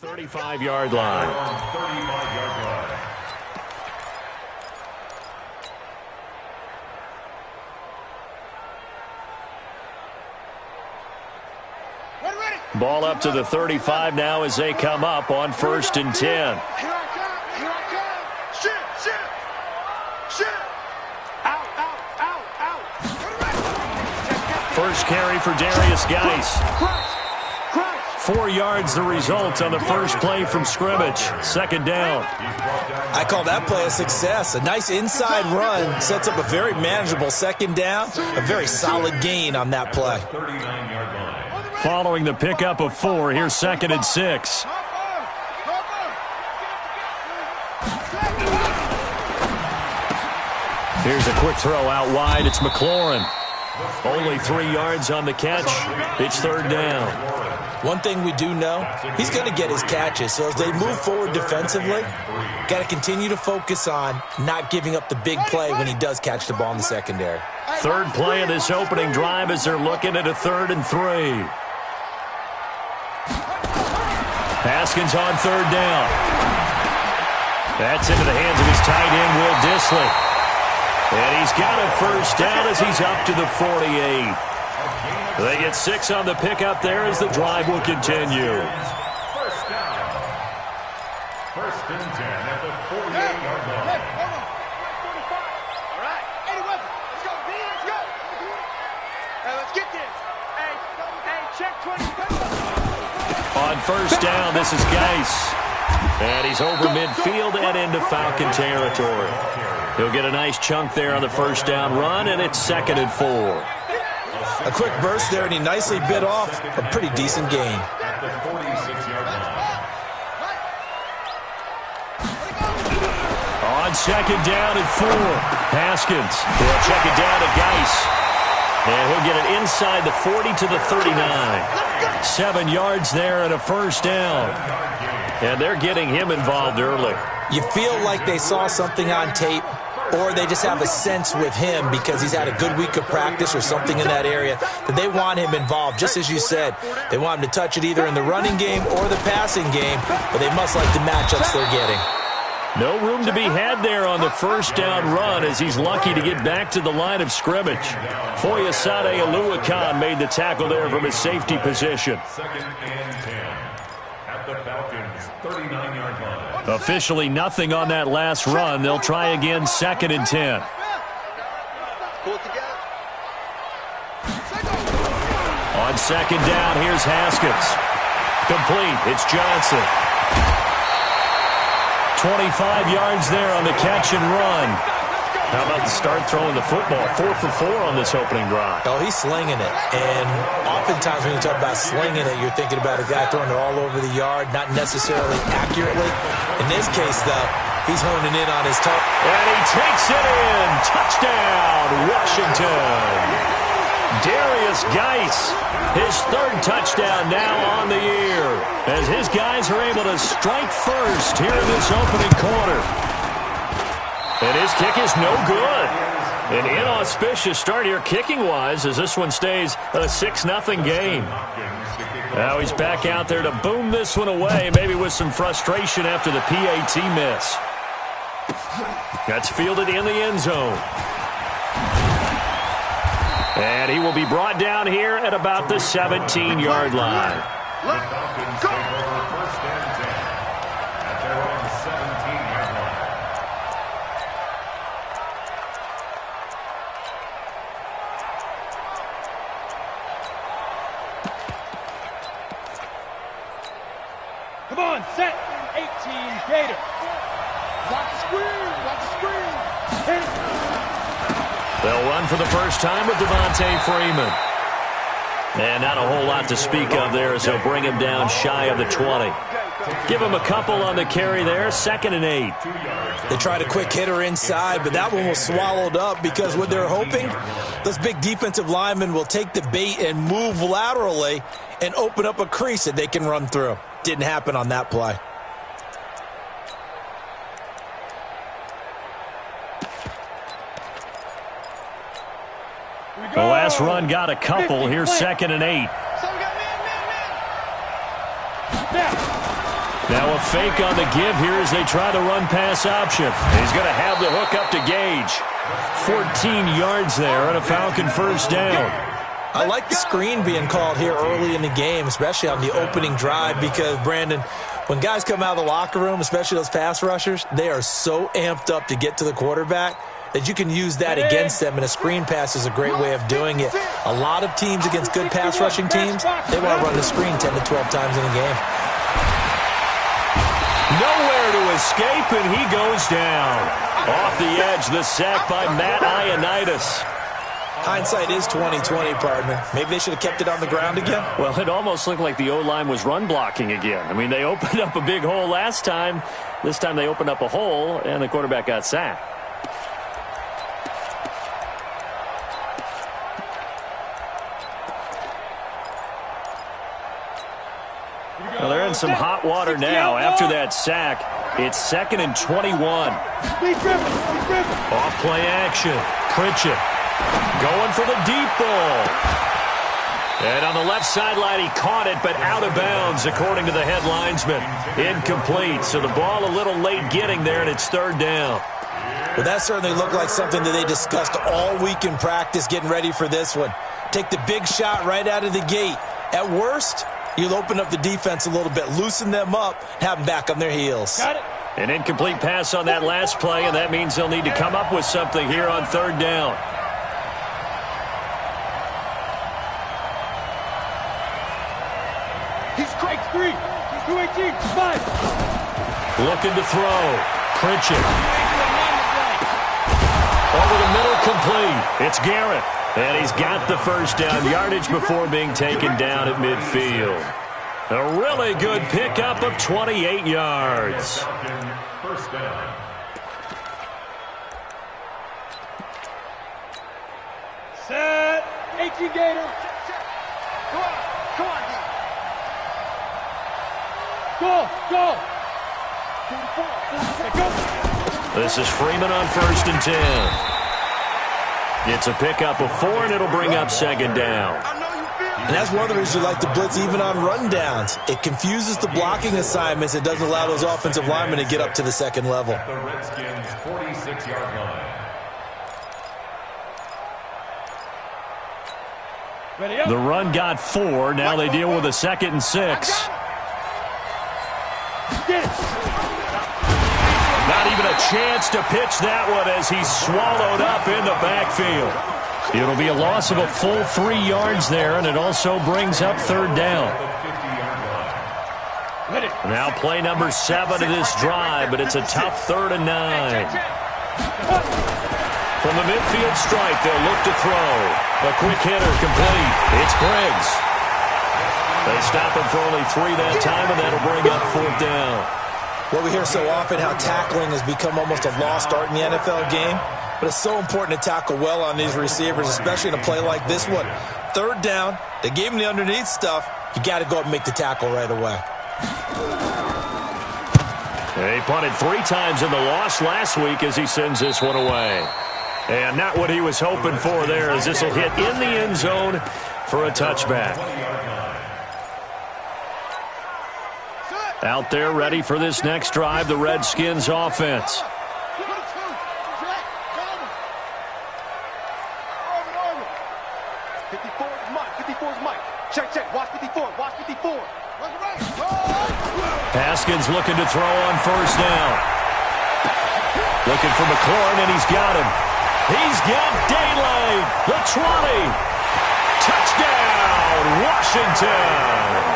35-yard line. Ball up to the 35 now as they come up on 1st and 10. Here I come. Shoot. Out. First carry for Darius Geis. 4 yards the result on the first play from scrimmage. 2nd down. I call that play a success. A nice inside run sets up a very manageable 2nd down. A very solid gain on that play. Following the pickup of 4, here's 2nd and 6. Here's a quick throw out wide. It's McLaurin. Only 3 yards on the catch. It's 3rd down. One thing we do know, he's going to get his catches. So as they move forward defensively, got to continue to focus on not giving up the big play when he does catch the ball in the secondary. 3rd play of this opening drive as they're looking at a 3rd and 3. Haskins on 3rd down. That's into the hands of his tight end, Will Dissly. And he's got a 1st down as he's up to the 48. They get 6 on the pickup there as the drive will continue. 1st down. 1st and 10 at the 48-yard line. All right. Let's go. Let's go. Hey, let's get this. Hey, check 20. On 1st down, this is Geis. And he's over midfield and into Falcon territory. He'll get a nice chunk there on the 1st down run, and it's 2nd and 4. A quick burst there, and he nicely bit off a pretty decent gain. At the 46-yard line. On 2nd down and 4, Haskins. He'll check it down to Geis. And he'll get it inside the 40 to the 39. 7 yards there and a 1st down. And they're getting him involved early. You feel like they saw something on tape, or they just have a sense with him because he's had a good week of practice or something in that area that they want him involved. Just as you said, they want him to touch it either in the running game or the passing game, but they must like the matchups they're getting. No room to be had there on the 1st down run as he's lucky to get back to the line of scrimmage. Foyesade Oluwakan made the tackle there from his safety position. 2nd and 10 at the Falcons' 39-yard line. Officially nothing on that last run. They'll try again 2nd and 10. On 2nd down, here's Haskins. Complete. It's Johnson. 25 yards there on the catch and run. How about the start throwing the football? 4 for 4 on this opening drive. Oh, he's slinging it. And oftentimes when you talk about slinging it, you're thinking about a guy throwing it all over the yard, not necessarily accurately. In this case, though, he's honing in on his toe. And he takes it in. Touchdown, Washington. Darius Geis, his 3rd touchdown now on the year, as his guys are able to strike first here in this opening quarter. And his kick is no good. An inauspicious start here kicking-wise as this one stays a 6-0 game. Now he's back out there to boom this one away, maybe with some frustration after the PAT miss. That's fielded in the end zone. And he will be brought down here at about the 17-yard line. The Falcons take over 1st and 10 at their own 17-yard line. Come on, set. 18, Gator. Watch the screen. Hit it. They'll run for the first time with Devontae Freeman. And not a whole lot to speak of there as they'll bring him down shy of the 20. Give him a couple on the carry there, 2nd and 8. They tried a quick hitter inside, but that one was swallowed up because what they're hoping, those big defensive linemen will take the bait and move laterally and open up a crease that they can run through. Didn't happen on that play. The last run got a couple. Here's 2nd and 8. Now a fake on the give here as they try the run-pass option. He's going to have the hook up to Gage. 14 yards there on a Falcon first down. I like the screen being called here early in the game, especially on the opening drive, because, Brandon, when guys come out of the locker room, especially those pass rushers, they are so amped up to get to the quarterback that you can use that against them, and a screen pass is a great way of doing it. A lot of teams against good pass rushing teams, they want to run the screen 10 to 12 times in a game. Nowhere to escape, and he goes down. Off the edge, the sack by Matt Ioannidis. Hindsight is 20/20, partner. Maybe they should have kept it on the ground again. Well, it almost looked like the O-line was run blocking again. I mean, they opened up a big hole last time. This time they opened up a hole, and the quarterback got sacked. Well, they're in some hot water now after that sack. It's 2nd and 21. Off play action. Pritchett going for the deep ball. And on the left sideline, he caught it, but out of bounds, according to the head linesman. Incomplete. So the ball a little late getting there, and it's 3rd down. Well, that certainly looked like something that they discussed all week in practice, getting ready for this one. Take the big shot right out of the gate. At worst, you'll open up the defense a little bit, loosen them up, have them back on their heels. Got it. An incomplete pass on that last play, and that means they'll need to come up with something here on 3rd down. He's strike 3. He's 218. 5. Looking to throw. Pritchett. Over the middle, complete. It's Garrett. And he's got the first down yardage before being taken down at midfield. A really good pickup of 28 yards. First down. Set. 18 Gator. Come on. Come on, D. Go. Go. This is Freeman on 1st and 10. It's a pickup of 4, and it'll bring up 2nd down. And that's one of the reasons you like to blitz even on rundowns. It confuses the blocking assignments. It doesn't allow those offensive linemen to get up to the 2nd level. The Redskins' 46-yard line. Ready up. The run got 4. Now they deal with a 2nd and 6. Get it. Not even a chance to pitch that one as he's swallowed up in the backfield. It'll be a loss of a full 3 yards there, and it also brings up 3rd down. Now play number 7 of this drive, but it's a tough 3rd and 9. From the midfield stripe, they'll look to throw. A quick hitter complete. It's Briggs. They stop him for only 3 that time, and that'll bring up 4th down. Well, we hear so often how tackling has become almost a lost art in the NFL game, but it's so important to tackle well on these receivers, especially in a play like this one. 3rd down, they gave him the underneath stuff. You got to go up and make the tackle right away. He punted 3 times in the loss last week as he sends this one away. And not what he was hoping for there, as this will hit in the end zone for a touchback. Out there ready for this next drive, the Redskins offense. 54's Mike. Check. Watch 54. Haskins looking to throw on 1st down. Looking for McLaurin, and he's got him. He's got daylight. The 20. Touchdown, Washington.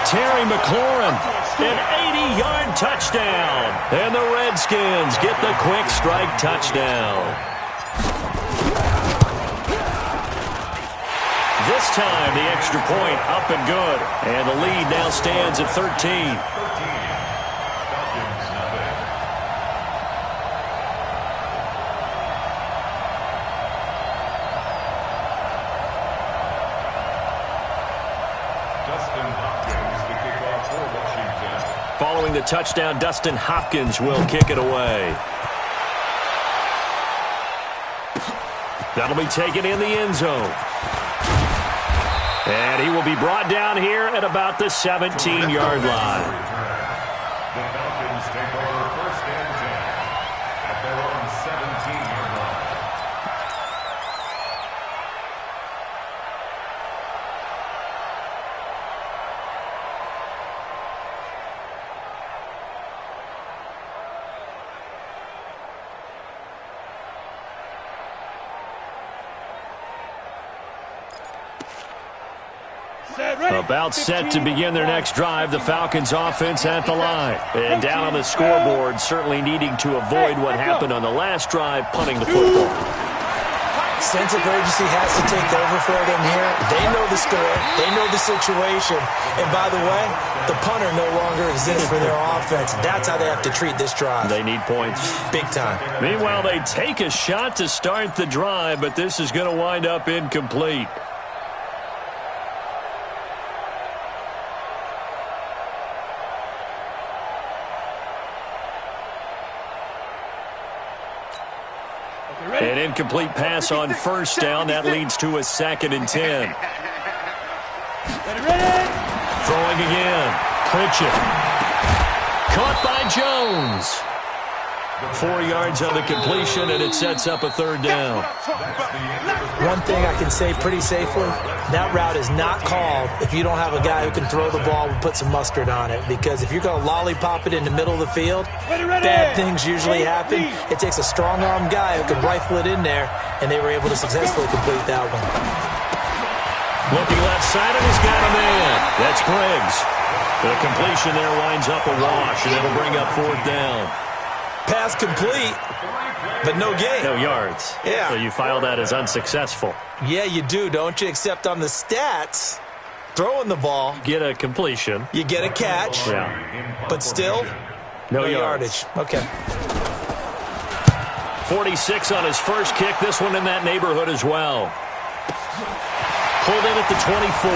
Terry McLaurin, an 80-yard touchdown. And the Redskins get the quick strike touchdown. This time, the extra point up and good. And the lead now stands at 13. Following the touchdown, Dustin Hopkins will kick it away. That'll be taken in the end zone. And he will be brought down here at about the 17-yard line. The Falcons take over first and 10 at their own 17-yard line. About set to begin their next drive, the Falcons offense at the line. And down on the scoreboard, certainly needing to avoid what happened on the last drive, punting the football. Sense of urgency has to take over for them here. They know the score. They know the situation. And by the way, the punter no longer exists for their offense. That's how they have to treat this drive. They need points. Big time. Meanwhile, they take a shot to start the drive, but this is going to wind up incomplete. An incomplete pass on first down. That leads to a 2nd and 10. Throwing again. Pritchett. Caught by Jones. 4 yards on the completion, and it sets up a 3rd down. One thing I can say pretty safely, that route is not called if you don't have a guy who can throw the ball and put some mustard on it. Because if you're going to lollipop it in the middle of the field, bad things usually happen. It takes a strong-arm guy who can rifle it in there, and they were able to successfully complete that one. Looking left side, and he's got a man. That's Briggs. The completion there winds up a wash, and it'll bring up 4th down. Pass complete, but no gain. No yards. Yeah. So you file that as unsuccessful. Yeah, you do, don't you? Except on the stats, throwing the ball. Get a completion. You get a catch. Yeah. But still, no yardage. Okay. 46 on his first kick. This one in that neighborhood as well. Pulled in at the 24.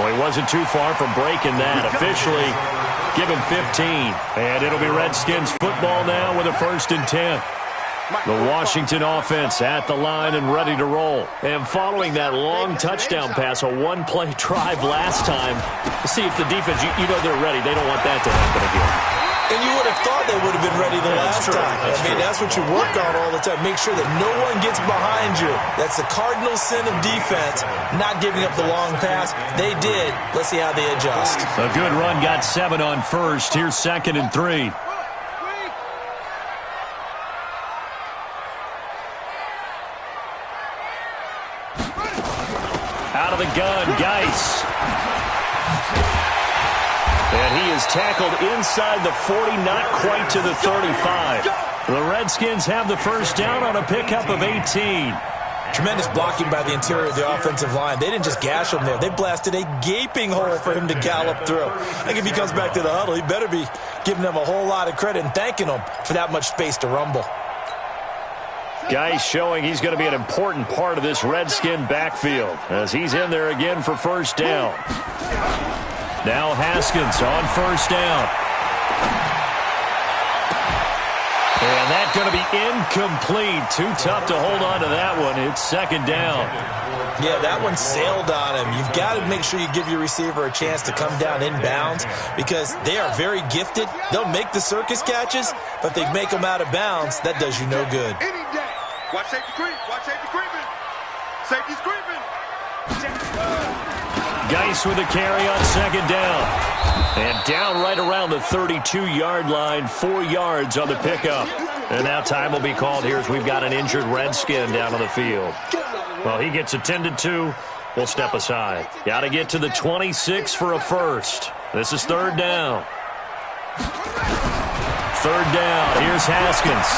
Well, he wasn't too far from breaking that. Officially, give him 15. And it'll be Redskins football now with a 1st and 10. The Washington offense at the line and ready to roll. And following that long touchdown pass, a one-play drive last time, to see if the defense, you know they're ready. They don't want that to happen again. And you would have thought they would have been ready the last time. That's what you work on all the time. Make sure that no one gets behind you. That's the cardinal sin of defense, not giving up the long pass. They did. Let's see how they adjust. A good run, got 7 on first. Here's 2nd and 3. Out of the gun, Geis. And he is tackled inside the 40, not quite to the 35. The Redskins have the first down on a pickup of 18. Tremendous blocking by the interior of the offensive line. They didn't just gash him there. They blasted a gaping hole for him to gallop through. I think if he comes back to the huddle, he better be giving them a whole lot of credit and thanking them for that much space to rumble. Geis showing he's going to be an important part of this Redskin backfield as he's in there again for first down. Now Haskins on first down. And that's going to be incomplete. Too tough to hold on to that one. It's 2nd down. Yeah, that one sailed on him. You've got to make sure you give your receiver a chance to come down inbounds because they are very gifted. They'll make the circus catches, but if they make them out of bounds, that does you no good. Watch safety creep. Watch safety creeping. Safety's creeping. Geis with a carry on 2nd down. And down right around the 32-yard line, 4 yards on the pickup. And now time will be called here as we've got an injured Redskin down on the field. Well, he gets attended to. We'll step aside. Got to get to the 26 for a first. This is 3rd down. 3rd down. Here's Haskins.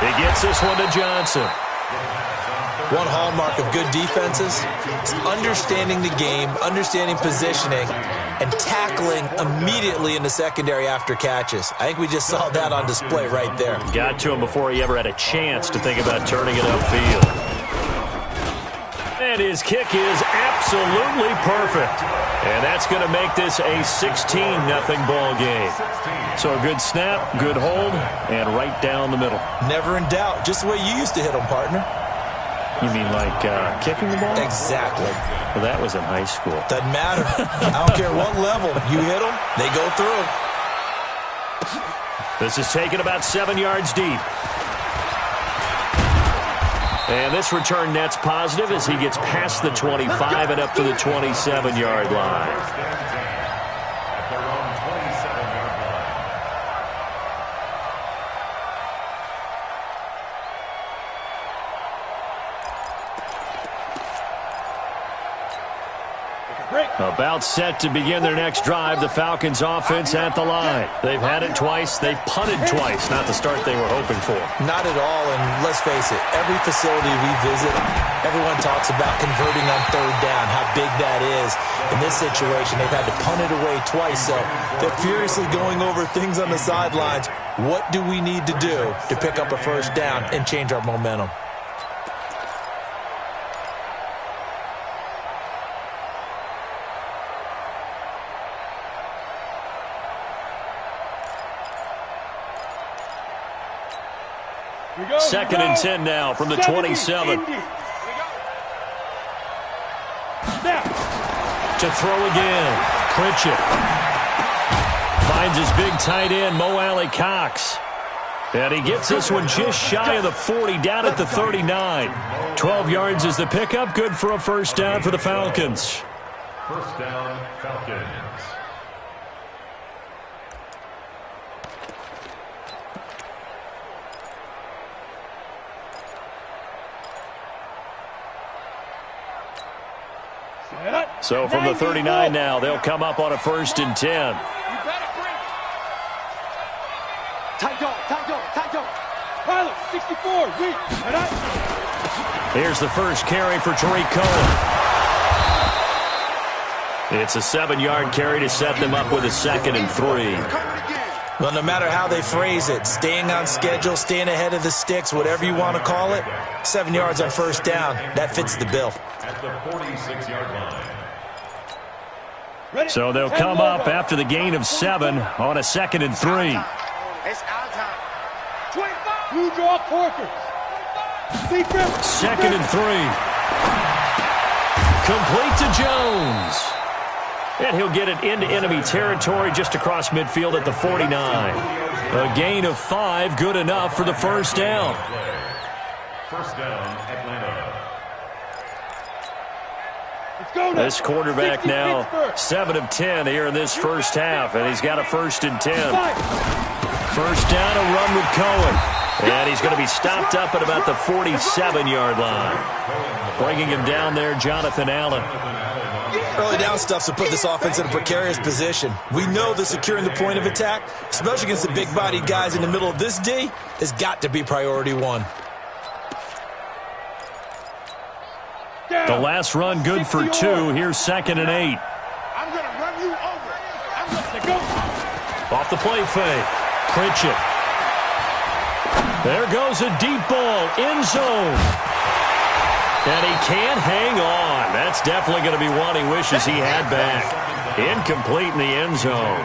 He gets this one to Johnson. One hallmark of good defenses is understanding the game, understanding positioning, and tackling immediately in the secondary after catches. I think we just saw that on display right there. Got to him before he ever had a chance to think about turning it upfield. And his kick is absolutely perfect. And that's going to make this a 16-0 ball game. So a good snap, good hold, and right down the middle. Never in doubt. Just the way you used to hit them, partner. You mean like kicking the ball? Exactly. Well, that was in high school. Doesn't matter. I don't care what level. You hit them, they go through. This is taken about 7 yards deep. And this return net's positive as he gets past the 25 and up to the 27-yard line. About set to begin their next drive, the Falcons offense at the line. They've had it twice. They've punted twice. Not the start they were hoping for. Not at all, and let's face it, every facility we visit, everyone talks about converting on third down, how big that is. In this situation, they've had to punt it away twice, so they're furiously going over things on the sidelines. What do we need to do to pick up a first down and change our momentum? Second and 10 now from the 27. To throw again. Pritchett finds his big tight end, Mo Alley Cox. And he gets this one just shy of the 40, down at the 39. 12 yards is the pickup. Good for a first down for the Falcons. First down, Falcons. So from the 39 now, they'll come up on a first and 10. Pilot, 64, Here's the first carry for Tariq Cohen. It's a 7-yard carry to set them up with a second and 3. Well, no matter how they phrase it, staying on schedule, staying ahead of the sticks, whatever you want to call it, 7 yards on first down, that fits the bill. At the 46-yard line. So they'll come up after the gain of 7 on a second and 3. It's our time. 25. Blue draw quarters. Second and 3. Complete to Jones. And he'll get it into enemy territory just across midfield at the 49. A gain of 5, good enough for the first down. First down, Atlanta. This quarterback now 7 of 10 here in this first half, and he's got a first and 10. First down, a run with Cohen. And he's going to be stopped up at about the 47-yard line. Bringing him down there, Jonathan Allen. Early down stuff to put this offense in a precarious position. We know that securing the point of attack, especially against the big-bodied guys in the middle of this D, has got to be priority 1. The last run good for 2. Here's second and 8. I'm going to run you over. I'm going to go. Off the play fake. Pritchett. There goes a deep ball. End zone. And he can't hang on. That's definitely going to be one he wishes he had back. Incomplete in the end zone.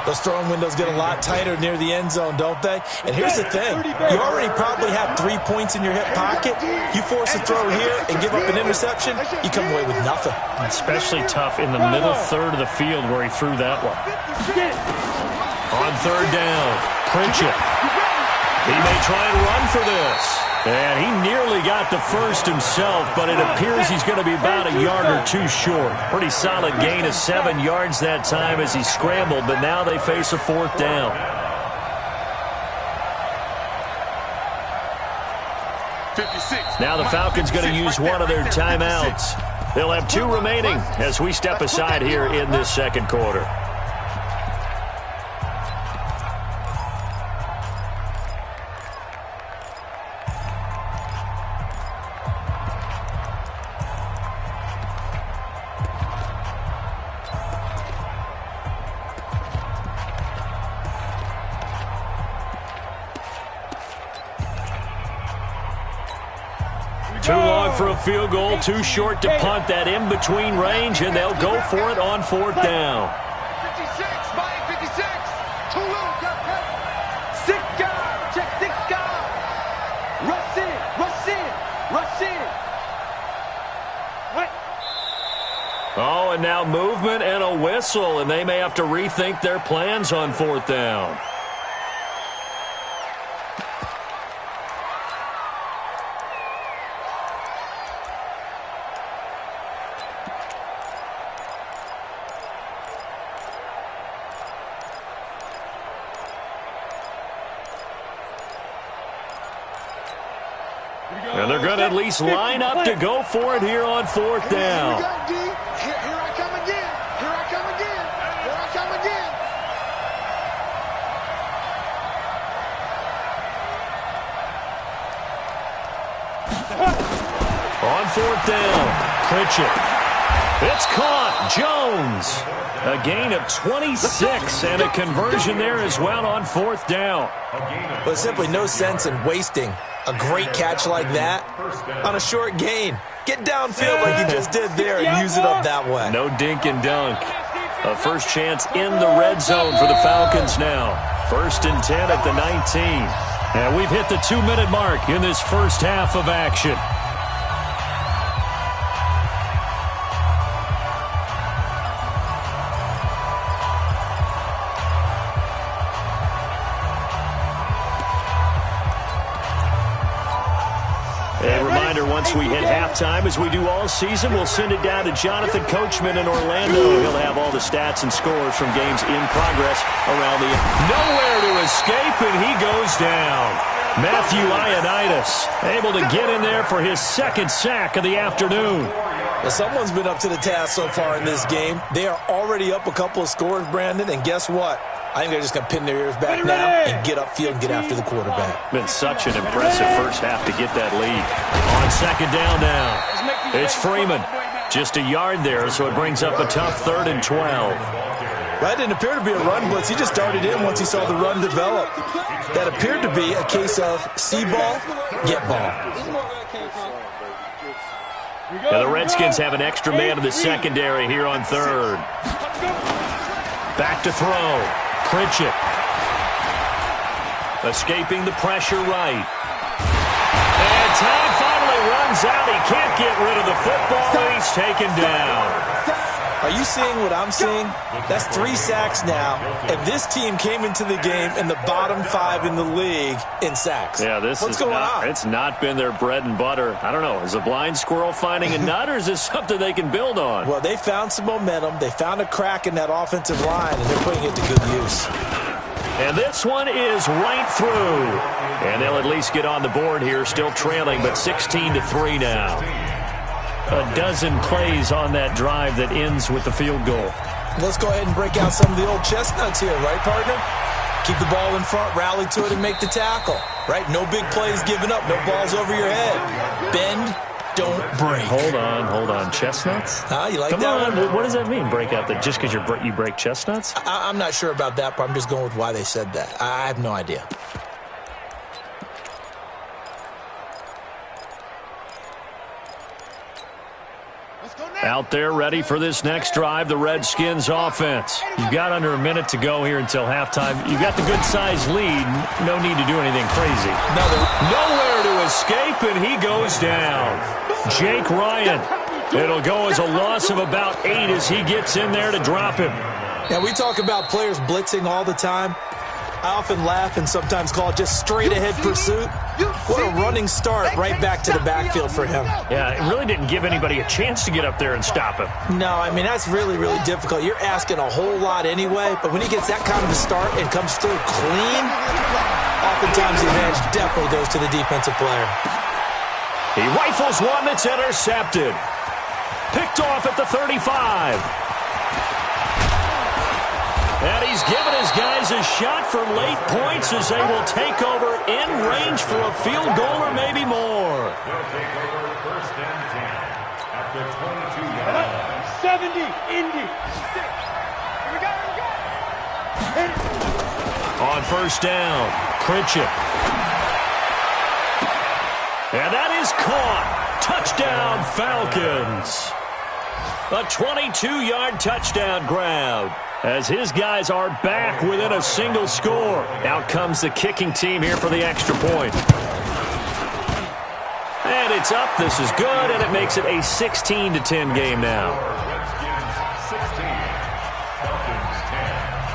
Those throwing windows get a lot tighter near the end zone, don't they? And here's the thing. You already probably have 3 points in your hip pocket. You force a throw here and give up an interception, you come away with nothing. Especially tough in the middle third of the field where he threw that one. On third down, Pritchett. He may try and run for this. And he nearly got the first himself, but it appears he's going to be about a yard or 2 short. Pretty solid gain of 7 yards that time as he scrambled, but now they face a fourth down. Now the Falcons going to use one of their timeouts. They'll have 2 remaining as we step aside here in this second quarter. Too long for a field goal, too short to punt that in-between range, and they'll go for it on fourth down. 56, body 56. Too little, Sick guy, check 6 guy. Rush in, rush in, rush Oh, and now movement and a whistle, and they may have to rethink their plans on 4th down. And they're going to at least line up to go for it here on 4th down. Here I come again. Here I come again. Here I come again. On 4th down, Pritchett. It's caught. Jones. A gain of 26 and a conversion there as well on 4th down. But simply no sense in wasting a great catch like that on a short gain. Get downfield like you just did there and use it up that way. No dink and dunk. A first chance in the red zone for the Falcons now. 1st and 10 at the 19. And we've hit the 2-minute mark in this first half of action. A reminder, once we hit halftime, as we do all season, we'll send it down to Jonathan Coachman in Orlando. He'll have all the stats and scores from games in progress around the... Nowhere to escape, and he goes down. Matthew Ioannidis able to get in there for his 2nd sack of the afternoon. Well, someone's been up to the task so far in this game. They are already up a couple of scores, Brandon, and guess what? I think they're just going to pin their ears back now and get upfield and get after the quarterback. Been such an impressive first half to get that lead. On 2nd down now, it's Freeman. Just a yard there, so it brings up a tough 3rd and 12. That didn't appear to be a run blitz. He just darted in once he saw the run develop. That appeared to be a case of see ball, get ball. Now the Redskins have an extra man in the secondary here on 3rd. Back to throw. Pritchett. Escaping the pressure right. And time finally runs out. He can't get rid of the football. He's taken down. Are you seeing what I'm seeing? That's 3 sacks now, and this team came into the game in the bottom 5 in the league in sacks. Yeah, what's going on? It's not been their bread and butter. I don't know. Is a blind squirrel finding a nut, or is this something they can build on? Well, they found some momentum. They found a crack in that offensive line, and they're putting it to good use. And this one is right through. And they'll at least get on the board here, still trailing, but 16-3 now. A dozen plays on that drive that ends with the field goal. Let's go ahead and break out some of the old chestnuts here, right, partner? Keep the ball in front, rally to it, and make the tackle, right? No big plays given up, no balls over your head. Bend, don't break. Hold on. Chestnuts? You like Come that on. one? What does that mean, break out? Just because you break chestnuts? I'm not sure about that, but I'm just going with why they said that. I have no idea. Out there ready for this next drive, the Redskins offense. You've got under a minute to go here until halftime. You've got the good-sized lead. No need to do anything crazy. Nowhere to escape, and he goes down. Jake Ryan. It'll go as a loss of about 8 as he gets in there to drop him. Now, we talk about players blitzing all the time. I often laugh and sometimes call it just straight-ahead pursuit. What a running start right back to the backfield for him. Yeah, it really didn't give anybody a chance to get up there and stop him. No, I mean, that's really, really difficult. You're asking a whole lot anyway, but when he gets that kind of a start and comes through clean, oftentimes the advantage definitely goes to the defensive player. He rifles one that's intercepted. Picked off at the 35. And he's given his guys a shot for late points as they will take over in range for a field goal or maybe more. They'll take over 1st and 10 at the 22-yard line. 70, Indy. Here we go. Hit it. On 1st down, Pritchett. And that is caught. Touchdown, Falcons. A 22-yard touchdown grab, as his guys are back within a single score. Out comes the kicking team here for the extra point. And it's up. This is good, and it makes it a 16-10 game now.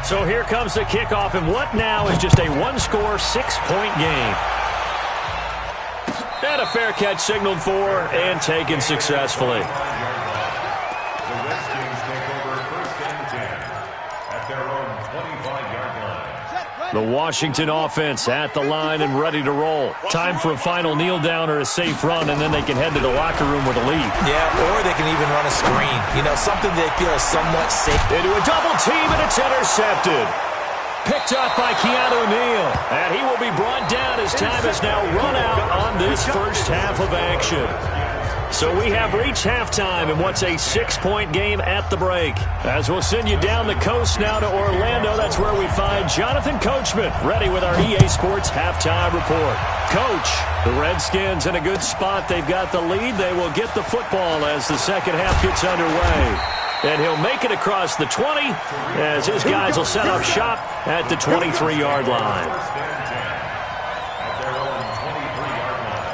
So here comes the kickoff, and what now is just a one-score, 6-point game. And a fair catch signaled for and taken successfully. The Redskins take over 1st and 10 at their own 25-yard line. The Washington offense at the line and ready to roll. Time for a final kneel down or a safe run, and then they can head to the locker room with a lead. Yeah, or they can even run a screen. You know, something they feel is somewhat safe. Into a double team, and it's intercepted. Picked up by Keanu Neal, and he will be brought down as time has now run out on this first half of action. So we have reached halftime in what's a 6-point game at the break. As we'll send you down the coast now to Orlando, that's where we find Jonathan Coachman, ready with our EA Sports halftime report. Coach, the Redskins in a good spot. They've got the lead. They will get the football as the second half gets underway. And he'll make it across the 20 as his guys will set up shop at the 23-yard line. 1st and 10 at their own 23-yard line.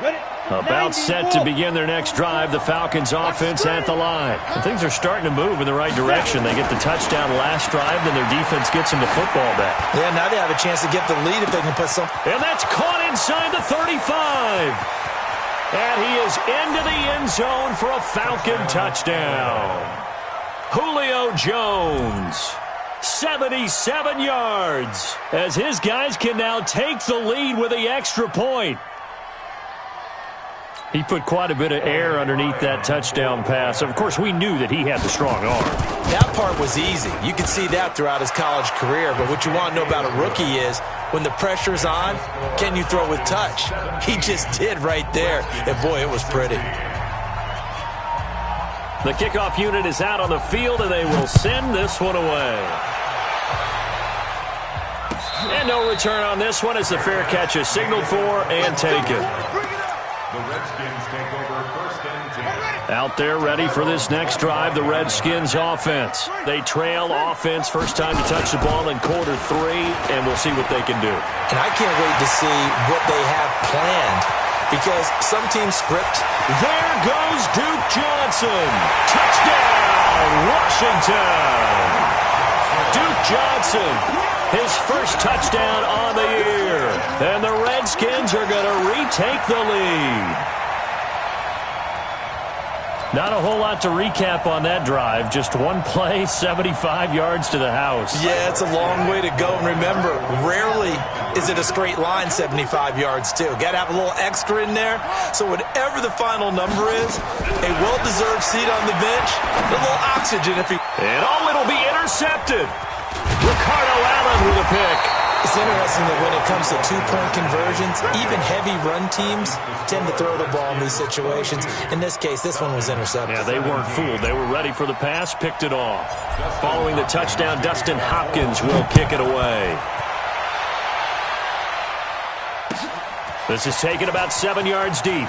Ready? About set to begin their next drive, the Falcons offense at the line. And things are starting to move in the right direction. They get the touchdown last drive, then their defense gets them the football back. Yeah, now they have a chance to get the lead if they can put some. And that's caught inside the 35. And he is into the end zone for a Falcon touchdown. Julio Jones, 77 yards, as his guys can now take the lead with the extra point. He put quite a bit of air underneath that touchdown pass. Of course, we knew that he had the strong arm. That part was easy. You could see that throughout his college career. But what you want to know about a rookie is when the pressure's on, can you throw with touch? He just did right there. And, boy, it was pretty. The kickoff unit is out on the field, and they will send this one away. And no return on this one as the fair catch is signaled for and taken. The Redskins take over 1st and 10. Out there ready for this next drive, the Redskins offense. They trail offense, first time to touch the ball in quarter 3, and we'll see what they can do. And I can't wait to see what they have planned because some teams script. There goes Duke Johnson. Touchdown, Washington. Duke Johnson, his first touchdown on the year. And the Redskins are going to retake the lead. Not a whole lot to recap on that drive. Just one play, 75 yards to the house. Yeah, it's a long way to go. And remember, rarely is it a straight line 75 yards, too. Got to have a little extra in there. So whatever the final number is, a well-deserved seat on the bench, a little oxygen if he... And it'll be intercepted. Ricardo Allen with a pick. It's interesting that when it comes to two-point conversions, even heavy run teams tend to throw the ball in these situations. In this case, this one was intercepted. Yeah, they weren't fooled. They were ready for the pass, picked it off. Following the touchdown, Dustin Hopkins will kick it away. This is taken about 7 yards deep.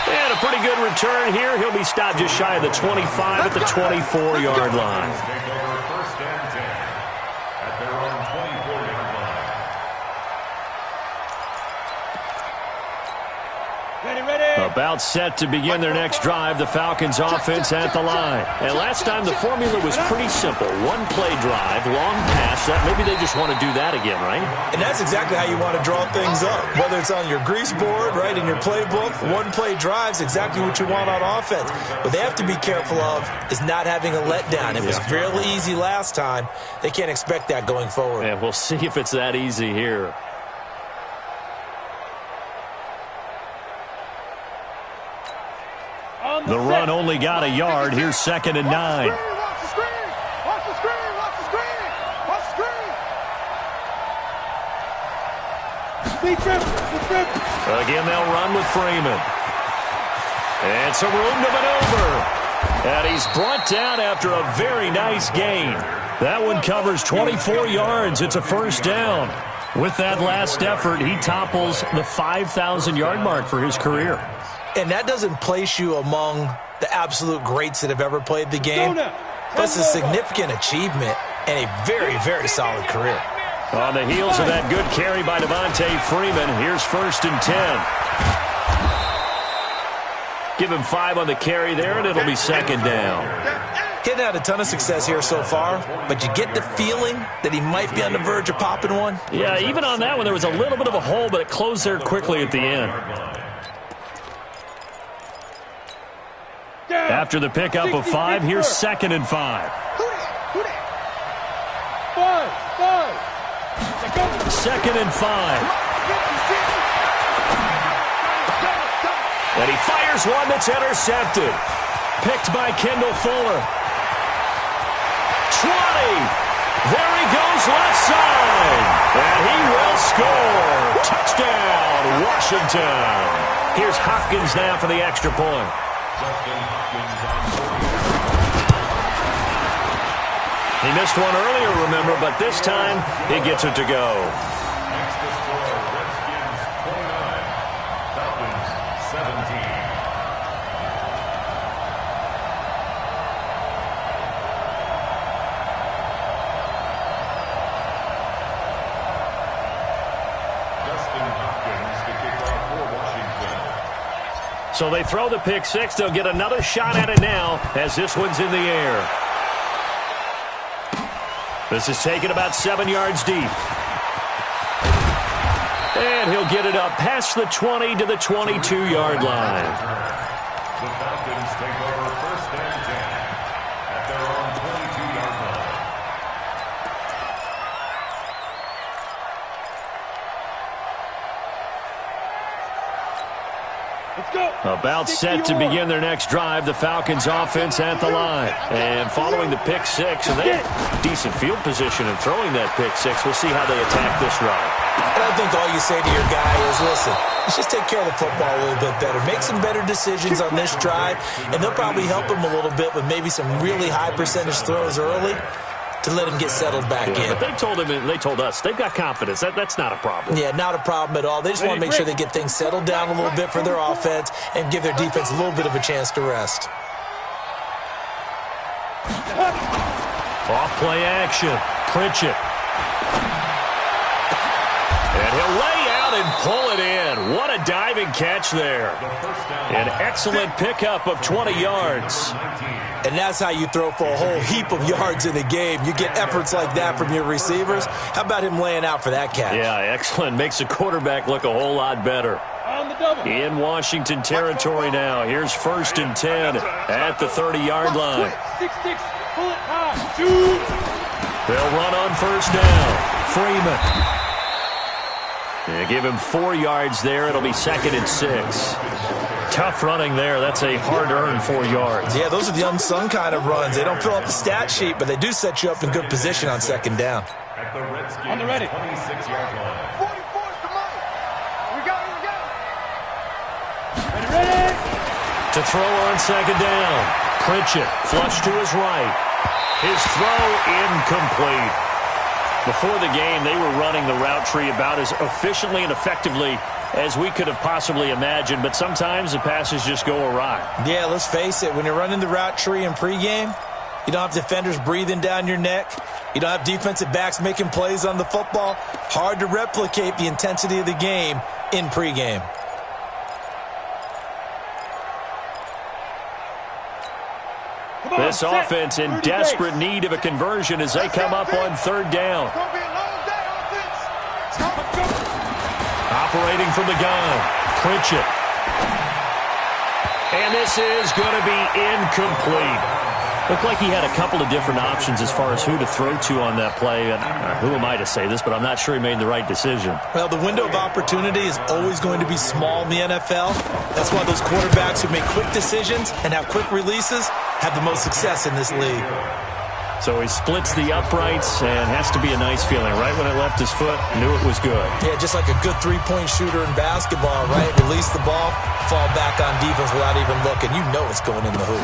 And a pretty good return here. He'll be stopped just shy of the 25 at the 24-yard line. Take over 1st and 10 at their own 24-yard line. About set to begin their next drive, the Falcons offense at the line. And last time the formula was pretty simple. One play drive, long pass. That maybe they just want to do that again, right? And that's exactly how you want to draw things up. Whether it's on your grease board, right, in your playbook, one play drive's exactly what you want on offense. What they have to be careful of is not having a letdown. It was fairly easy last time. They can't expect that going forward. And we'll see if it's that easy here. The run only got a yard. Here's 2nd and 9. Watch the screen! Watch the screen! Watch the screen! Watch the screen! Speed trip! Again, they'll run with Freeman. And some room to maneuver. And he's brought down after a very nice gain. That one covers 24 yards. It's a first down. With that last effort, he topples the 5,000-yard mark for his career. And that doesn't place you among the absolute greats that have ever played the game. That's a significant achievement and a very, very solid career. On the heels of that good carry by Devontae Freeman, here's 1st and 10. Give him 5 on the carry there, and it'll be 2nd down. Getting had a ton of success here so far, but you get the feeling that he might be on the verge of popping one. Yeah, even on that one, there was a little bit of a hole, but it closed there quickly at the end. After the pickup of 5, here's 2nd and 5. 2nd and 5. And he fires one that's intercepted. Picked by Kendall Fuller. 20. There he goes left side. And he will score. Touchdown, Washington. Here's Hopkins now for the extra point. He missed one earlier, remember, but this time he gets it to go. Next to score, Redskins 29, Falcons 17. Justin Hopkins to kick off for Washington. So they throw the pick 6. They'll get another shot at it now as this one's in the air. This is taken about 7 yards deep. And he'll get it up past the 20 to the 22-yard line. The Falcons take over 1st and 10 at their own 22-yard line. Let's go. About set to begin their next drive, the Falcons offense at the line. And following the pick 6, and they have decent field position in throwing that pick 6. We'll see how they attack this drive. And I think all you say to your guy is, listen, let's just take care of the football a little bit better. Make some better decisions on this drive, and they'll probably help him a little bit with maybe some really high percentage throws early to let him get settled back in. But they told him, and they told us, they've got confidence. That's not a problem. Yeah, not a problem at all. They just want to make sure they get things settled down a little bit for their offense and give their defense a little bit of a chance to rest. Off play action. Pritchett. And he'll lay out and pull it in. What a diving catch there. An excellent pickup of 20 yards. And that's how you throw for a whole heap of yards in a game. You get efforts like that from your receivers. How about him laying out for that catch? Yeah, excellent. Makes the quarterback look a whole lot better. On the double. In Washington territory now. Here's 1st and 10 at the 30-yard line. 6-6. Pull it high. Shoot. They'll run on 1st down. Freeman. Yeah, give him 4 yards there. It'll be 2nd and 6. Tough running there. That's a hard-earned 4 yards. Yeah, those are the unsung kind of runs. They don't fill up the stat sheet, but they do set you up in good position on 2nd down. At the Redskins On the ready. 26-yard line. 44's the money. We go. Ready. To throw on 2nd down. Pritchett, flush to his right. His throw incomplete. Before the game, they were running the route tree about as efficiently and effectively as we could have possibly imagined, but sometimes the passes just go awry. Yeah, let's face it. When you're running the route tree in pregame, you don't have defenders breathing down your neck. You don't have defensive backs making plays on the football. Hard to replicate the intensity of the game in pregame. This offense in desperate need of a conversion as they come up on 3rd down. Operating from the gun, Pritchett. And this is going to be incomplete. Looked like he had a couple of different options as far as who to throw to on that play. And who am I to say this, but I'm not sure he made the right decision. Well, the window of opportunity is always going to be small in the NFL. That's why those quarterbacks who make quick decisions and have quick releases have the most success in this league. So he splits the uprights and has to be a nice feeling. Right when it left his foot, knew it was good. Yeah, just like a good three-point shooter in basketball, right? Release the ball, fall back on defense without even looking. You know it's going in the hoop.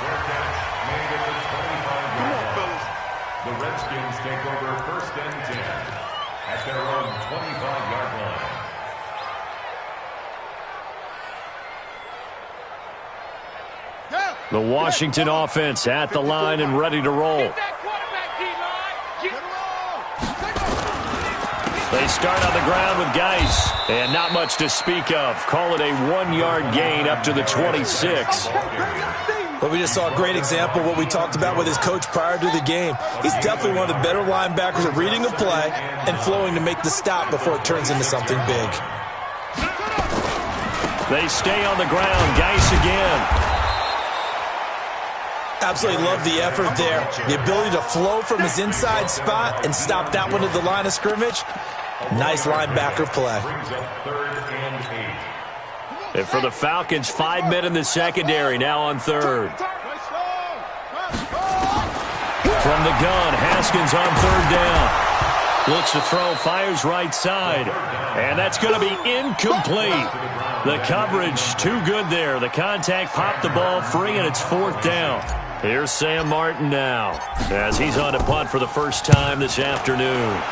Fair catch made at the 25-yard line. The Redskins take over 1st and 10 at their own 25-yard line. The Washington offense at the line and ready to roll. Get that quarterback, D-line. They start on the ground with Geis, and not much to speak of. Call it a 1-yard gain up to the 26. But we just saw a great example of what we talked about with his coach prior to the game. He's definitely one of the better linebackers at reading a play and flowing to make the stop before it turns into something big. They stay on the ground. Geis again. Absolutely love the effort there. The ability to flow from his inside spot and stop that one at the line of scrimmage. Nice linebacker play. And for the Falcons, 5 men in the secondary, now on third. From the gun, Haskins on third down. Looks to throw, fires right side. And that's going to be incomplete. The coverage too good there. The contact popped the ball free, and it's fourth down. Here's Sam Martin now, as he's on to punt for the first time this afternoon.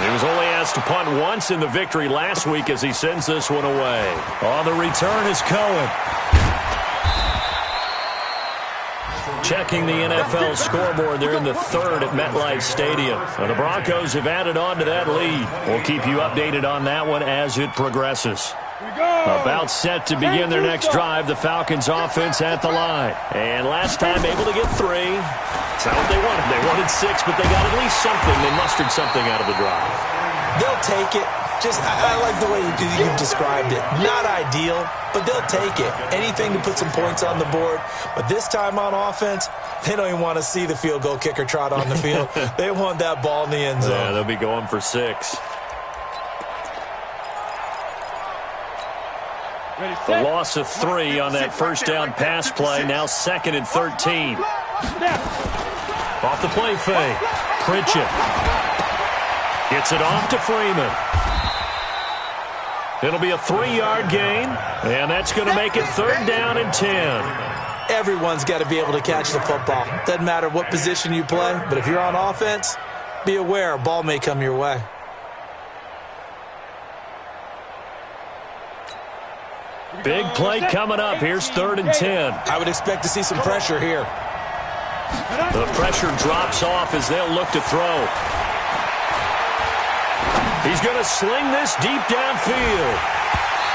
He was only asked to punt once in the victory last week as he sends this one away. On the return is Cohen. Checking the NFL scoreboard, they're in the third at MetLife Stadium. Now, the Broncos have added on to that lead. We'll keep you updated on that one as it progresses. About set to begin their next drive, the Falcons offense at the line. And last time able to get 3. That's not what they wanted. They wanted 6, but they got at least something. They mustered something out of the drive. They'll take it. I like the way you described it. Not ideal, but they'll take it. Anything to put some points on the board. But this time on offense, they don't even want to see the field goal kicker trot on the field. They want that ball in the end zone. Yeah, they'll be going for 6. The loss of 3 on that first down pass play. Now 2nd and 13. Off the play fake. Pritchett gets it off to Freeman. It'll be a 3-yard gain, and that's going to make it 3rd down and 10. Everyone's got to be able to catch the football. Doesn't matter what position you play, but if you're on offense, be aware a ball may come your way. Big play coming up. Here's 3rd and 10. I would expect to see some pressure here. The pressure drops off as they'll look to throw. He's going to sling this deep downfield.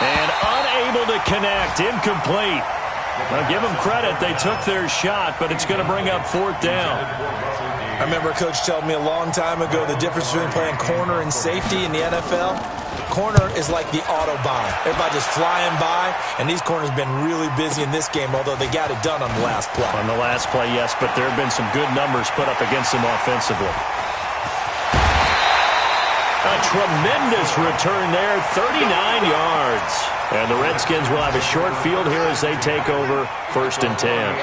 And unable to connect. Incomplete. Now, give them credit. They took their shot, but it's going to bring up 4th down. I remember a coach telling me a long time ago the difference between playing corner and safety in the NFL. Corner is like the Autobahn. Everybody just flying by, and these corners have been really busy in this game, although they got it done on the last play. On the last play, yes, but there have been some good numbers put up against them offensively. A tremendous return there, 39 yards. And the Redskins will have a short field here as they take over 1st and 10.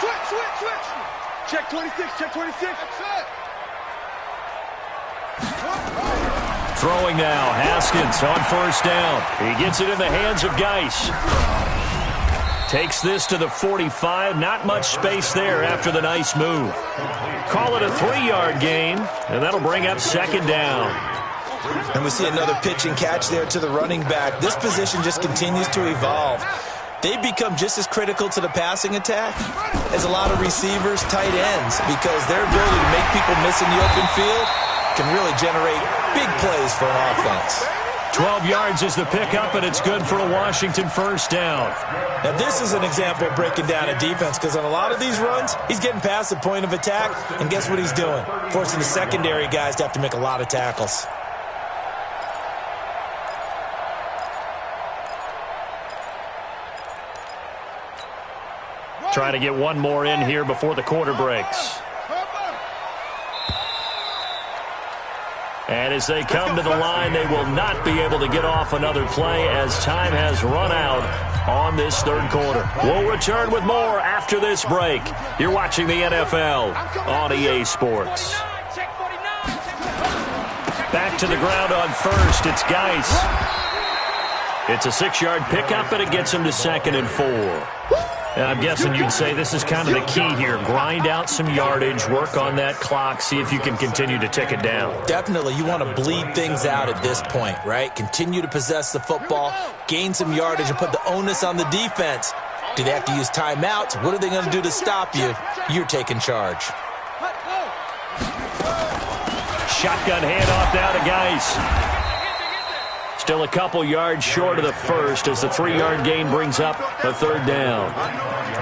Switch. Check 26, check 26. Throwing now, Haskins on 1st down. He gets it in the hands of Geis. Takes this to the 45. Not much space there after the nice move. Call it a 3-yard gain, and that'll bring up 2nd down. And we see another pitch and catch there to the running back. This position just continues to evolve. They become just as critical to the passing attack as a lot of receivers, tight ends, because their ability to make people miss in the open field can really generate big plays for an offense. 12 yards is the pickup, and it's good for a Washington 1st down. Now, this is an example of breaking down a defense, because on a lot of these runs, he's getting past the point of attack, and guess what he's doing? Forcing the secondary guys to have to make a lot of tackles. Trying to get one more in here before the quarter breaks. And as they come to the line, they will not be able to get off another play as time has run out on this 3rd quarter. We'll return with more after this break. You're watching the NFL on EA Sports. Back to the ground on 1st. It's Geis. It's a 6-yard pickup, and it gets him to 2nd and 4. And I'm guessing you'd say this is kind of the key here. Grind out some yardage, work on that clock, see if you can continue to tick it down. Definitely. You want to bleed things out at this point, right? Continue to possess the football, gain some yardage, and put the onus on the defense. Do they have to use timeouts? What are they going to do to stop you? You're taking charge. shotgun handoff now to Geis. Still a couple yards short of the first as the 3-yard gain brings up a third down.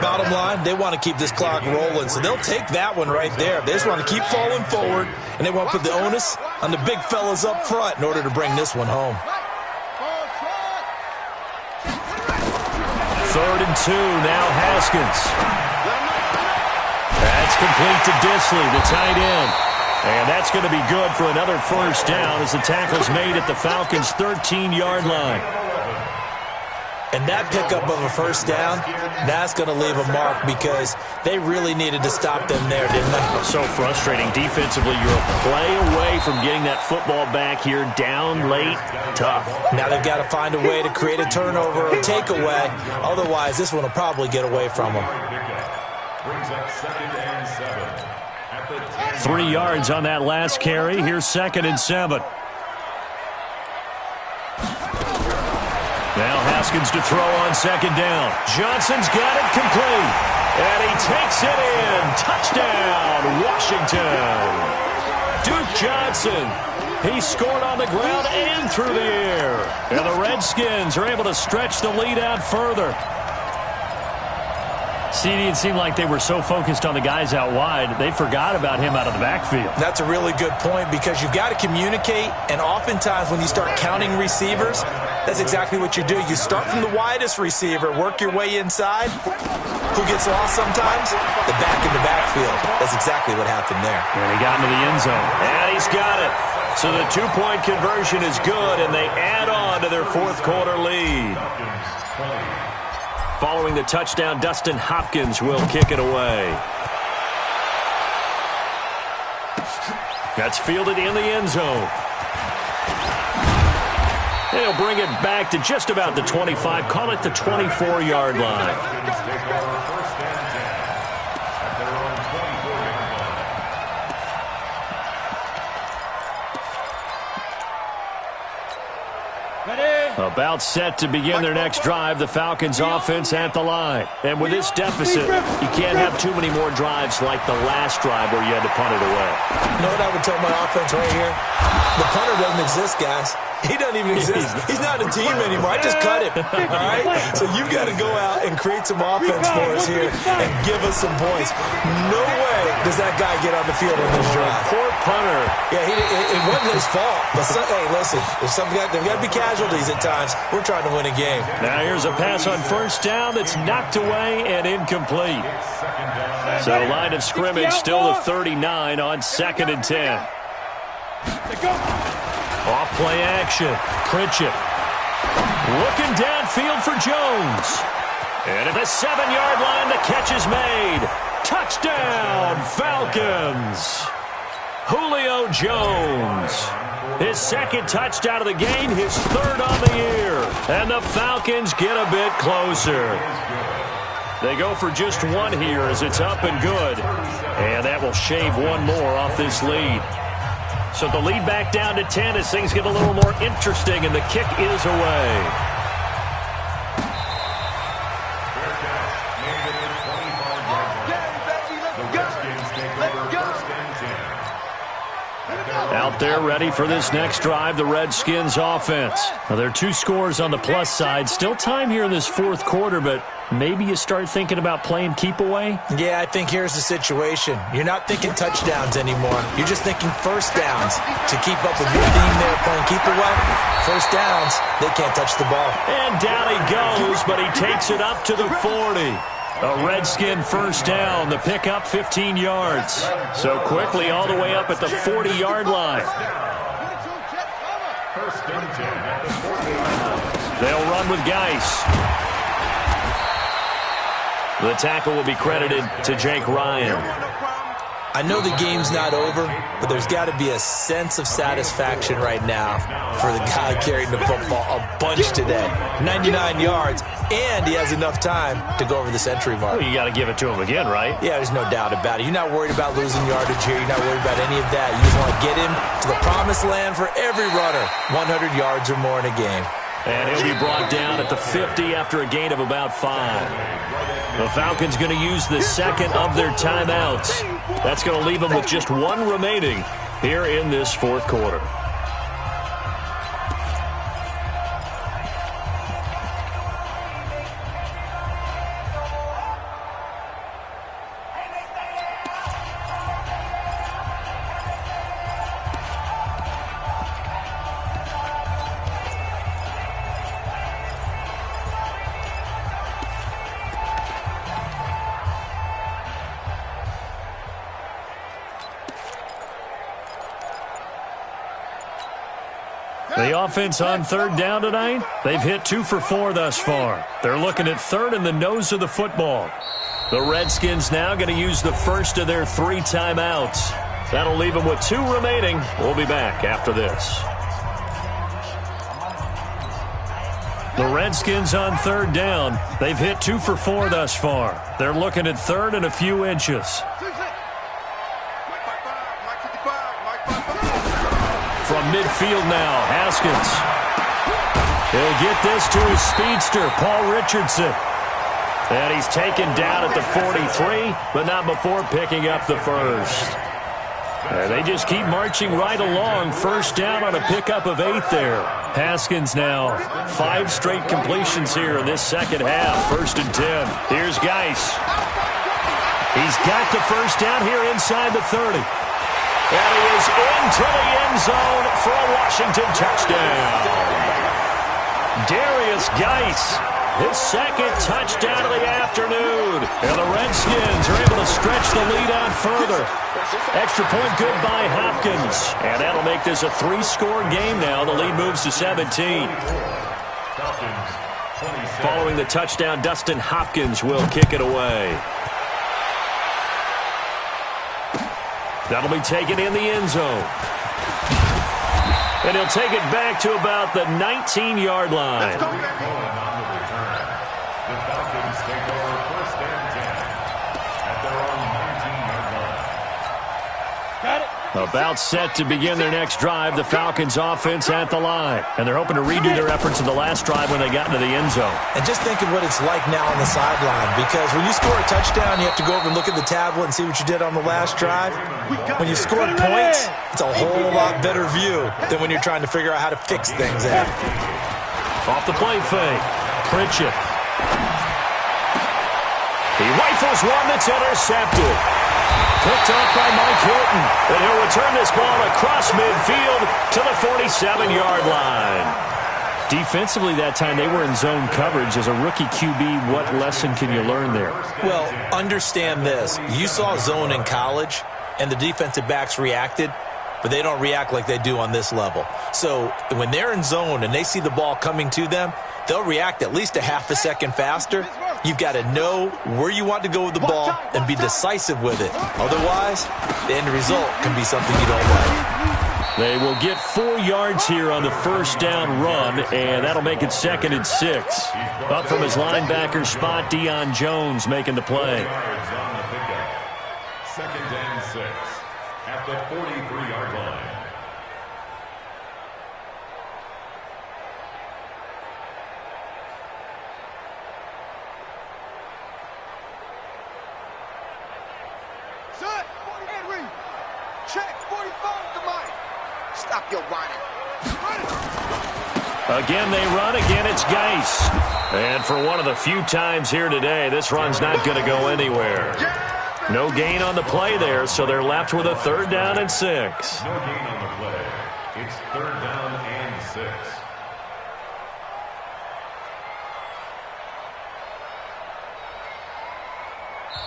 Bottom line, they want to keep this clock rolling, so they'll take that one right there. They just want to keep falling forward, and they want to put the onus on the big fellas up front in order to bring this one home. 3rd and 2, now Haskins. That's complete to Disley, the tight end. And that's going to be good for another first down as the tackle's made at the Falcons' 13-yard line. And that pickup of a first down, that's going to leave a mark because they really needed to stop them there, didn't they? So frustrating. Defensively, you're a play away from getting that football back here down late. Tough. Now they've got to find a way to create a turnover or takeaway. Otherwise, this one will probably get away from them. Brings up 2nd and 7. 3 yards on that last carry. Here's 2nd and 7. Now Haskins to throw on 2nd down. Johnson's got it complete. And he takes it in. Touchdown, Washington. Duke Johnson. He scored on the ground and through the air. And the Redskins are able to stretch the lead out further. CD, it seemed like they were so focused on the guys out wide, they forgot about him out of the backfield. That's a really good point because you've got to communicate, and oftentimes when you start counting receivers, that's exactly what you do. You start from the widest receiver, work your way inside. Who gets lost sometimes? The back in the backfield. That's exactly what happened there. And he got into the end zone. And he's got it. So the 2-point conversion is good, and they add on to their 4th quarter lead. Following the touchdown, Dustin Hopkins will kick it away. That's fielded in the end zone. They'll bring it back to just about the 25. Call it the 24-yard line. About set to begin their next drive, the Falcons offense at the line. And with this deficit, you can't have too many more drives like the last drive where you had to punt it away. You know what I would tell my offense right here? The punter doesn't exist, guys. He doesn't even exist. He's not a team anymore. I just cut him. All right? So you've got to go out and create some offense for us here and give us some points. No way does that guy get on the field on this drive. Poor punter. Yeah, it wasn't his fault. But hey, listen, there's got to be casualties at times. We're trying to win a game. Now here's a pass on first down that's knocked away and incomplete. So line of scrimmage still the 39 on 2nd and 10. Off play action. Pritchett. Looking downfield for Jones. And at the 7-yard line, the catch is made. Touchdown, Falcons. Julio Jones. His 2nd touchdown of the game, his 3rd on the year. And the Falcons get a bit closer. They go for just one here as it's up and good. And that will shave one more off this lead. So the lead back down to 10 as things get a little more interesting, and the kick is away. Out there ready for this next drive, the Redskins offense. Now, there are 2 scores on the plus side. Still time here in this 4th quarter, but maybe you start thinking about playing keep away? Yeah, I think here's the situation. You're not thinking touchdowns anymore. You're just thinking first downs. To keep up with your theme there, playing keep away, first downs, they can't touch the ball. And down he goes, but he takes it up to the 40. A Redskin first down, the pickup 15 yards. So quickly all the way up at the 40-yard line. They'll run with Geis. The tackle will be credited to Jake Ryan. I know the game's not over, but there's got to be a sense of satisfaction right now for the guy carrying the football a bunch today. 99 yards, and he has enough time to go over the century mark. Well, you got to give it to him again, right? Yeah, there's no doubt about it. You're not worried about losing yardage here. You're not worried about any of that. You just want to get him to the promised land for every runner, 100 yards or more in a game. And he'll be brought down at the 50 after a gain of about 5. The Falcons going to use the 2nd of their timeouts. That's going to leave them with just 1 remaining here in this fourth quarter. The offense on third down tonight, they've hit 2 for 4 thus far. They're looking at third in the nose of the football. The Redskins now going to use the first of their 3 timeouts. That'll leave them with 2 remaining. We'll be back after this. The Redskins on third down, they've hit 2 for 4 thus far. They're looking at third and a few inches. From midfield now, Haskins. He'll get this to his speedster, Paul Richardson. And he's taken down at the 43, but not before picking up the first. And they just keep marching right along. First down on a pickup of 8 there. Haskins now 5 straight completions here in this second half. 1st and 10. Here's Geis. He's got the first down here inside the 30. And he is into the end zone for a Washington touchdown. Darius Geis, his second touchdown of the afternoon. And the Redskins are able to stretch the lead out further. Extra point good by Hopkins. And that'll make this a 3-score game now. The lead moves to 17. Following the touchdown, Dustin Hopkins will kick it away. That'll be taken in the end zone. And he'll take it back to about the 19-yard line. The Falcons take over 1st and 10 at their own 19-yard line. Got it. About set to begin their next drive, the Falcons offense at the line. And they're hoping to redo their efforts in the last drive when they got into the end zone. And just think of what it's like now on the sideline, because when you score a touchdown, you have to go over and look at the tablet and see what you did on the last drive. When you score points, it's a whole lot better view than when you're trying to figure out how to fix things out. Off the play fake, Pritchett. He rifles one that's intercepted. Picked off by Mike Hilton. And he'll return this ball across midfield to the 47-yard line. Defensively that time, they were in zone coverage. As a rookie QB, what lesson can you learn there? Well, understand this. You saw zone in college, and the defensive backs reacted, but they don't react like they do on this level. So when they're in zone and they see the ball coming to them, they'll react at least a half a second faster. You've got to know where you want to go with the ball and be decisive with it. Otherwise, the end result can be something you don't like. They will get 4 yards here on the first down run, and that'll make it 2nd and 6. Up from his linebacker spot, Deion Jones making the play. 2nd and 6 at the 43-yard line. Set. Henry. Check. 45 to Mike. Stop your running. Again, they run. Again, it's Geis. And for one of the few times here today, this run's not going to go anywhere. No gain on the play there, so they're left with a 3rd down and 6. No gain on the play. It's 3rd down and 6.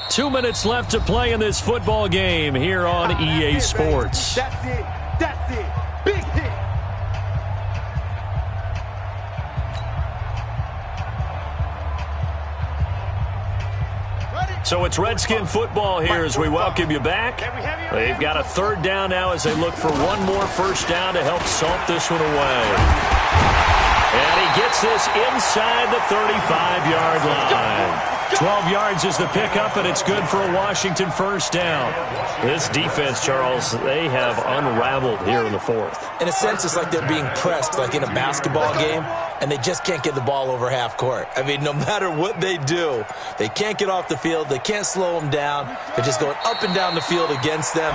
Two minutes left to play in this football game here on EA Sports. That's it. That's it. Big hit. So it's Redskin football here as we welcome you back. They've got a 3rd down now as they look for one more first down to help salt this one away. And he gets this inside the 35-yard line. 12 yards is the pickup, and it's good for a Washington first down. This defense, Charles, they have unraveled here in the 4th. In a sense, it's like they're being pressed, like in a basketball game, and they just can't get the ball over half court. I mean, no matter what they do, they can't get off the field. They can't slow them down. They're just going up and down the field against them.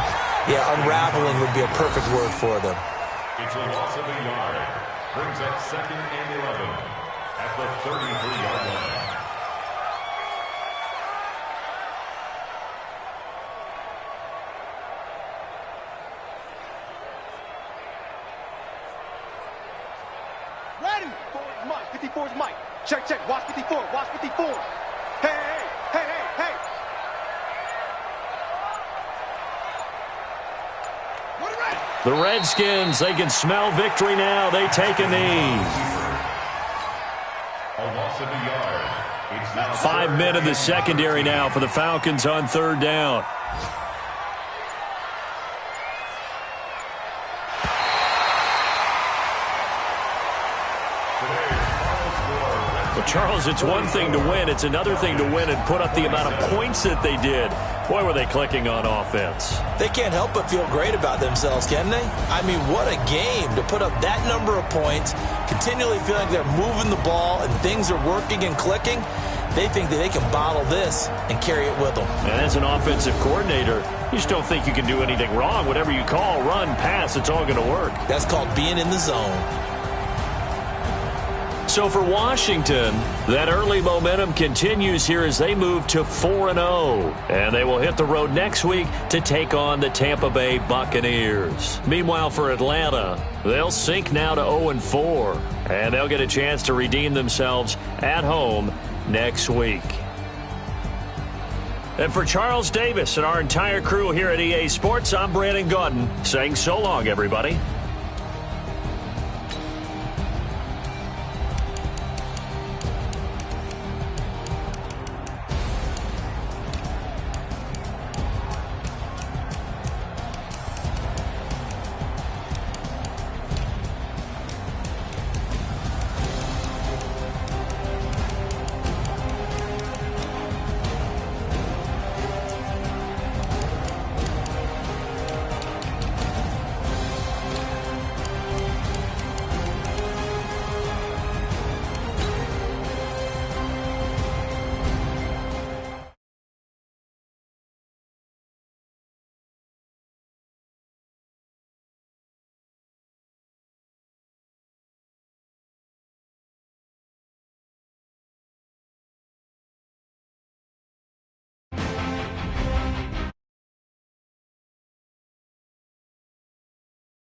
Yeah, unraveling would be a perfect word for them. It's a loss of a yard. Brings up 2nd and 11 at the 33-yard line. Ready. Forward, Mike. 54 is Mike. Check, check. Watch 54. Watch 54. Hey, hey, hey, hey, hey. The Redskins, they can smell victory now. They take a knee. A loss of a yard. It's now 5 men in the secondary now for the Falcons on 3rd down. Well, Charles, it's one thing to win. It's another thing to win and put up the amount of points that they did. Boy, were they clicking on offense. They can't help but feel great about themselves, can they? I mean, what a game to put up that number of points, continually feeling like they're moving the ball and things are working and clicking. They think that they can bottle this and carry it with them. And as an offensive coordinator, you just don't think you can do anything wrong. Whatever you call, run, pass, it's all going to work. That's called being in the zone. So for Washington, that early momentum continues here as they move to 4-0. And they will hit the road next week to take on the Tampa Bay Buccaneers. Meanwhile, for Atlanta, they'll sink now to 0-4. And they'll get a chance to redeem themselves at home next week. And for Charles Davis and our entire crew here at EA Sports, I'm Brandon Gaudin saying so long, everybody.